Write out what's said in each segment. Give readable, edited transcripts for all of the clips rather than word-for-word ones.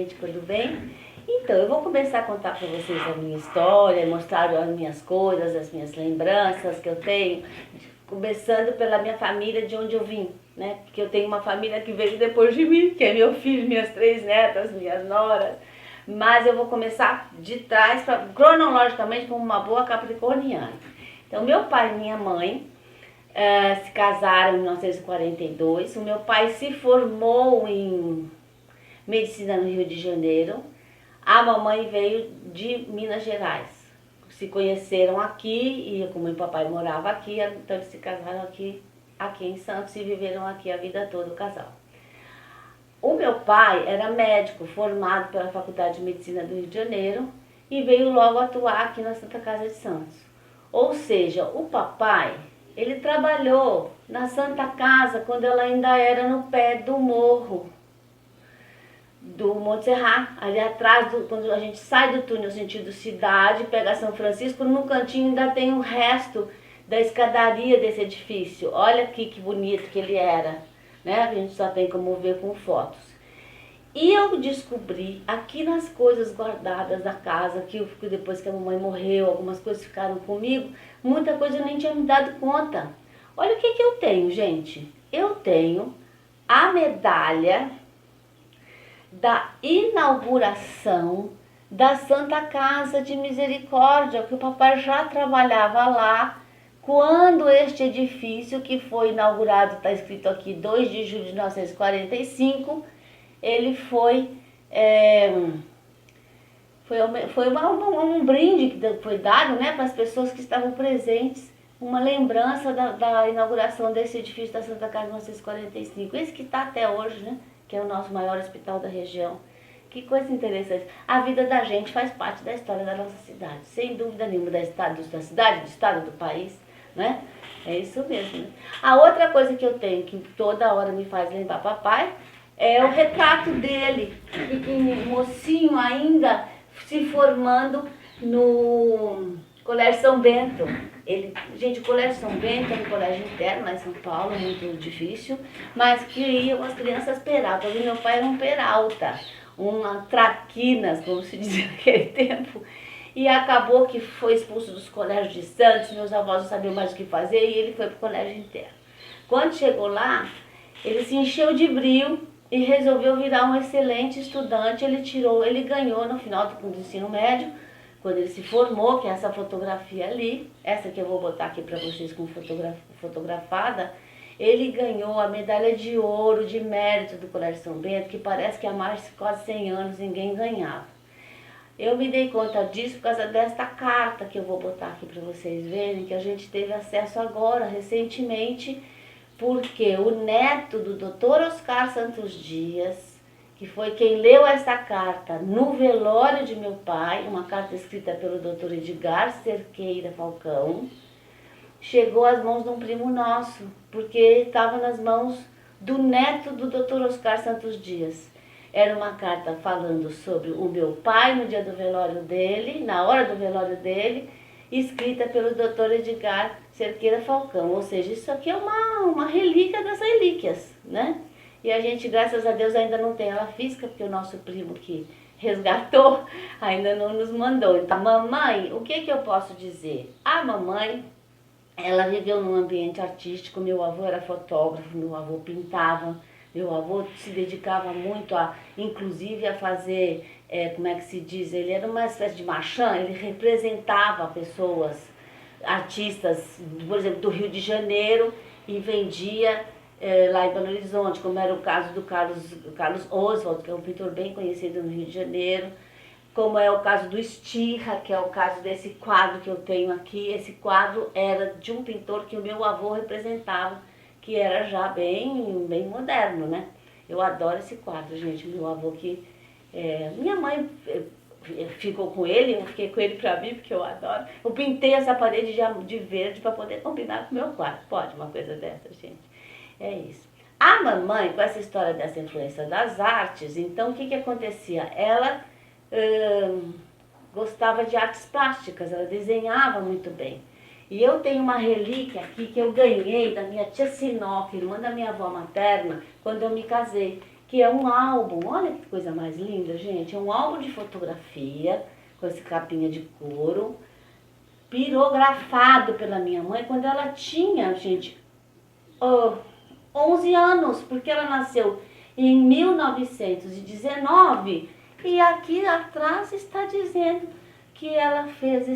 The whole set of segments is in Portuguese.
gente quando vem. Então, eu vou começar a contar para vocês a minha história, mostrar as minhas coisas, as minhas lembranças que eu tenho, começando pela minha família, de onde eu vim, né? Porque eu tenho uma família que veio depois de mim, que é meu filho, minhas 3 netas, minhas noras. Mas eu vou começar de trás, cronologicamente, como uma boa capricorniana. Então, meu pai e minha mãe se casaram em 1942. O meu pai se formou em medicina no Rio de Janeiro. A mamãe veio de Minas Gerais. Se conheceram aqui, e como o papai morava aqui, então eles se casaram aqui em Santos e viveram aqui a vida toda, o casal. O meu pai era médico, formado pela Faculdade de Medicina do Rio de Janeiro e veio logo atuar aqui na Santa Casa de Santos. Ou seja, o papai, ele trabalhou na Santa Casa quando ela ainda era no pé do morro do Monte Serrat, ali atrás, quando a gente sai do túnel sentido cidade, pega São Francisco, no cantinho ainda tem um resto da escadaria desse edifício. Olha aqui que bonito que ele era, né? A gente só tem como ver com fotos. E eu descobri aqui nas coisas guardadas da casa, que depois que a mamãe morreu, algumas coisas ficaram comigo, muita coisa eu nem tinha me dado conta. Olha o que eu tenho, gente. Eu tenho a medalha da inauguração da Santa Casa de Misericórdia, que o papai já trabalhava lá quando este edifício, que foi inaugurado, está escrito aqui, 2 de julho de 1945, ele foi um brinde que foi dado, né, para as pessoas que estavam presentes, uma lembrança da inauguração desse edifício da Santa Casa de 1945, esse que está até hoje, né, que é o nosso maior hospital da região. Que coisa interessante. A vida da gente faz parte da história da nossa cidade, sem dúvida nenhuma, da cidade, do estado, do país, né? É isso mesmo. Né? A outra coisa que eu tenho, que toda hora me faz lembrar papai, é o retrato dele, mocinho ainda, se formando no Colégio São Bento. Gente, o Colégio São Bento é um colégio interno lá em São Paulo, muito difícil, mas que iam as crianças peraltas. E meu pai era um peralta, uma traquinas, como se dizia naquele tempo. E acabou que foi expulso dos colégios de Santos, meus avós não sabiam mais o que fazer e ele foi para o colégio interno. Quando chegou lá, ele se encheu de brio e resolveu virar um excelente estudante. Ele ganhou no final do ensino médio, quando ele se formou, que é essa fotografia ali, essa que eu vou botar aqui para vocês com fotografada, ele ganhou a medalha de ouro de mérito do Colégio São Bento, que parece que há mais de quase 100 anos ninguém ganhava. Eu me dei conta disso por causa desta carta que eu vou botar aqui para vocês verem, que a gente teve acesso agora, recentemente, porque o neto do Dr. Oscar Santos Dias, que foi quem leu esta carta no velório de meu pai, uma carta escrita pelo Dr. Edgar Cerqueira Falcão, chegou às mãos de um primo nosso, porque estava nas mãos do neto do Dr. Oscar Santos Dias. Era uma carta falando sobre o meu pai no dia do velório dele, na hora do velório dele, escrita pelo Dr. Edgar Cerqueira Falcão. Ou seja, isso aqui é uma relíquia das relíquias, né? E a gente, graças a Deus, ainda não tem ela física, porque o nosso primo que resgatou ainda não nos mandou. Então, mamãe, o que eu posso dizer? A mamãe, ela viveu num ambiente artístico, meu avô era fotógrafo, meu avô pintava, meu avô se dedicava muito inclusive a fazer, como é que se diz, ele era uma espécie de marchand, ele representava pessoas, artistas, por exemplo, do Rio de Janeiro e vendia lá em Belo Horizonte, como era o caso do Carlos Oswald, que é um pintor bem conhecido no Rio de Janeiro, como é o caso do Estirra, que é o caso desse quadro que eu tenho aqui. Esse quadro era de um pintor que o meu avô representava, que era já bem moderno, né? Eu adoro esse quadro, gente. Meu avô que... minha mãe ficou com ele, eu fiquei com ele pra mim, porque eu adoro. Eu pintei essa parede de verde para poder combinar com o meu quadro. Pode uma coisa dessa, gente? É isso. A mamãe, com essa história dessa influência das artes, então o que acontecia? Ela gostava de artes plásticas, ela desenhava muito bem. E eu tenho uma relíquia aqui que eu ganhei da minha tia Sinoca, irmã da minha avó materna, quando eu me casei, que é um álbum. Olha que coisa mais linda, gente. É um álbum de fotografia, com essa capinha de couro, pirografado pela minha mãe quando ela tinha, gente, 11 anos, porque ela nasceu em 1919 e aqui atrás está dizendo que ela fez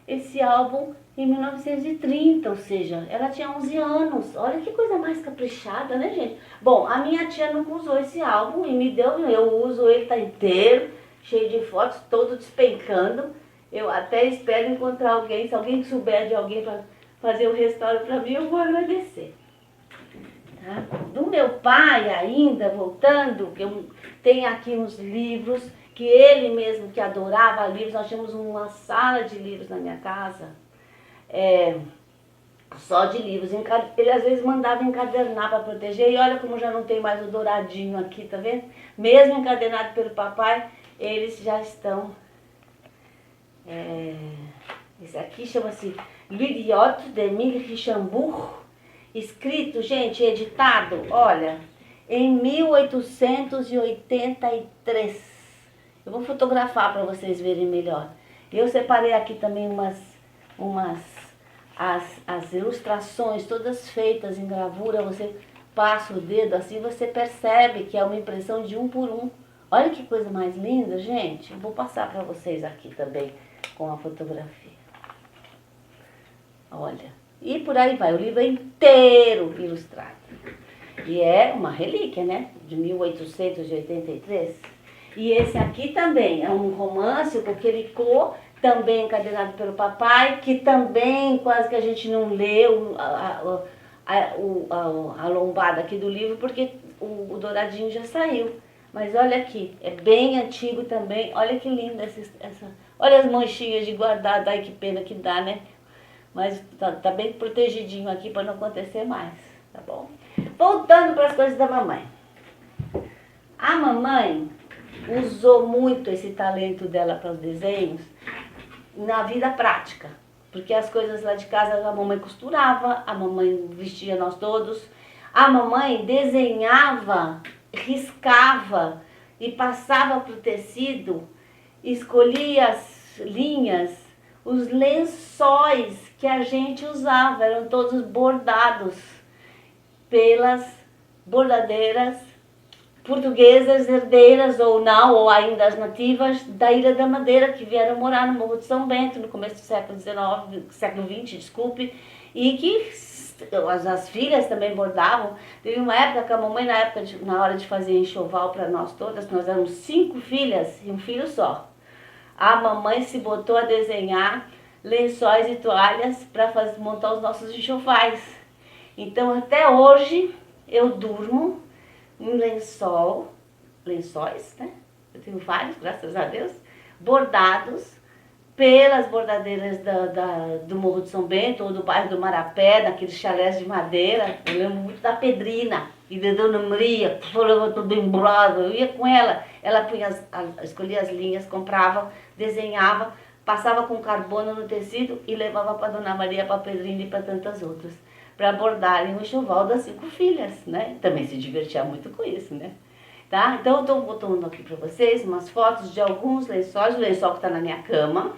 esse álbum em 1930, ou seja, ela tinha 11 anos. Olha que coisa mais caprichada, né, gente? Bom, a minha tia nunca usou esse álbum e me deu, eu uso ele, tá inteiro, cheio de fotos, todo despencando. Eu até espero encontrar alguém, se alguém souber de alguém para fazer o restauro para mim, eu vou agradecer. Tá? Do meu pai ainda, voltando, eu tenho aqui uns livros, que ele mesmo que adorava livros, nós tínhamos uma sala de livros na minha casa, só de livros. Ele às vezes mandava encadernar para proteger, e olha como já não tem mais o douradinho aqui, tá vendo? Mesmo encadernado pelo papai, eles já estão... esse aqui chama-se L'Idiot de Émile Richembourg, escrito, gente, editado, olha, em 1883. Eu vou fotografar para vocês verem melhor. Eu separei aqui também as ilustrações todas feitas em gravura. Você passa o dedo assim, você percebe que é uma impressão de um por um. Olha que coisa mais linda, gente. Eu vou passar para vocês aqui também com a fotografia. Olha. E por aí vai, o livro é inteiro ilustrado. E é uma relíquia, né? De 1883. E esse aqui também é um romance, o Coquelicot, também encadernado pelo papai, que também quase que a gente não leu a lombada aqui do livro, porque o douradinho já saiu. Mas olha aqui, é bem antigo também. Olha que linda essa... Olha as manchinhas de guardado, ai que pena que dá, né? Mas tá bem protegidinho aqui para não acontecer mais, tá bom? Voltando para as coisas da mamãe. A mamãe usou muito esse talento dela para os desenhos na vida prática. Porque as coisas lá de casa a mamãe costurava, a mamãe vestia nós todos. A mamãe desenhava, riscava e passava para o tecido, escolhia as linhas, os lençóis que a gente usava, eram todos bordados pelas bordadeiras portuguesas, herdeiras ou não, ou ainda as nativas da Ilha da Madeira, que vieram morar no Morro de São Bento no começo do século XIX, século XX, desculpe, e que as filhas também bordavam. Teve uma época que a mamãe, na hora de fazer enxoval para nós todas, nós éramos 5 filhas e um filho só. A mamãe se botou a desenhar lençóis e toalhas para montar os nossos enxovais. Então até hoje eu durmo em lençóis, né? Eu tenho vários, graças a Deus, bordados pelas bordadeiras do Morro de São Bento ou do bairro do Marapé, daqueles chalés de madeira. Eu lembro muito da Pedrina e da Dona Maria, que falava tudo embrulhado. Eu ia com ela escolhia as linhas, comprava, desenhava, passava com carbono no tecido e levava para Dona Maria, para Pedrina e para tantas outras, para bordarem o enxoval das 5 filhas, né? Também se divertia muito com isso, né? Tá? Então eu estou botando aqui para vocês umas fotos de alguns lençóis, o lençol que está na minha cama,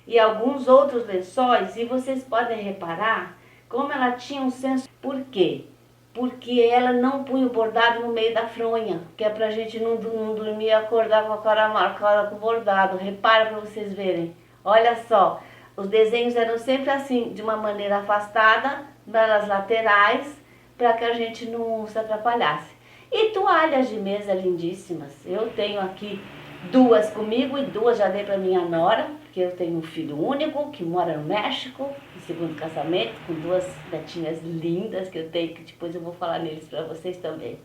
e alguns outros lençóis, e vocês podem reparar como ela tinha um senso. Por quê? Porque ela não punha o bordado no meio da fronha, que é pra gente não dormir e acordar com a cara marcada com o bordado. Repara para vocês verem. Olha só, os desenhos eram sempre assim, de uma maneira afastada, nas laterais, para que a gente não se atrapalhasse. E toalhas de mesa lindíssimas. Eu tenho aqui 2 comigo e 2 já dei para minha nora, porque eu tenho um filho único que mora no México, em segundo casamento, com 2 netinhas lindas que eu tenho, que depois eu vou falar neles para vocês também,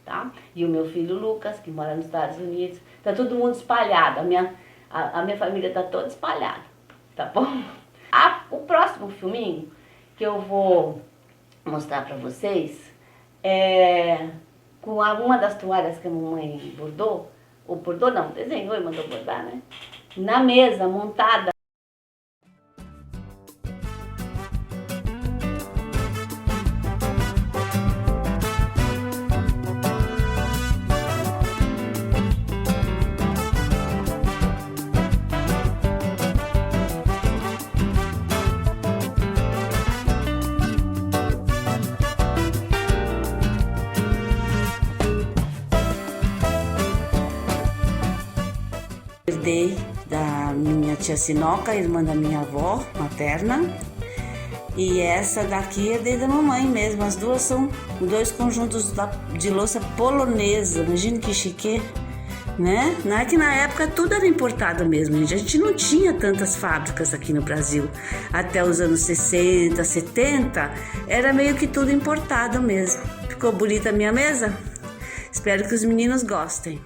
tá? E o meu filho Lucas, que mora nos Estados Unidos. Tá todo mundo espalhado, a minha família tá toda espalhada, tá bom? O próximo filminho que eu vou mostrar para vocês é com uma das toalhas que a mamãe bordou, ou bordou não, desenhou e mandou bordar, né? Na mesa, montada. Herdei da minha tia Sinoca, irmã da minha avó materna. E essa daqui herdei da mamãe mesmo. As duas são 2 conjuntos de louça polonesa. Imagina que chique, né? Não é que na época tudo era importado mesmo, gente. A gente não tinha tantas fábricas aqui no Brasil. Até os anos 60, 70, era meio que tudo importado mesmo. Ficou bonita a minha mesa? Espero que os meninos gostem.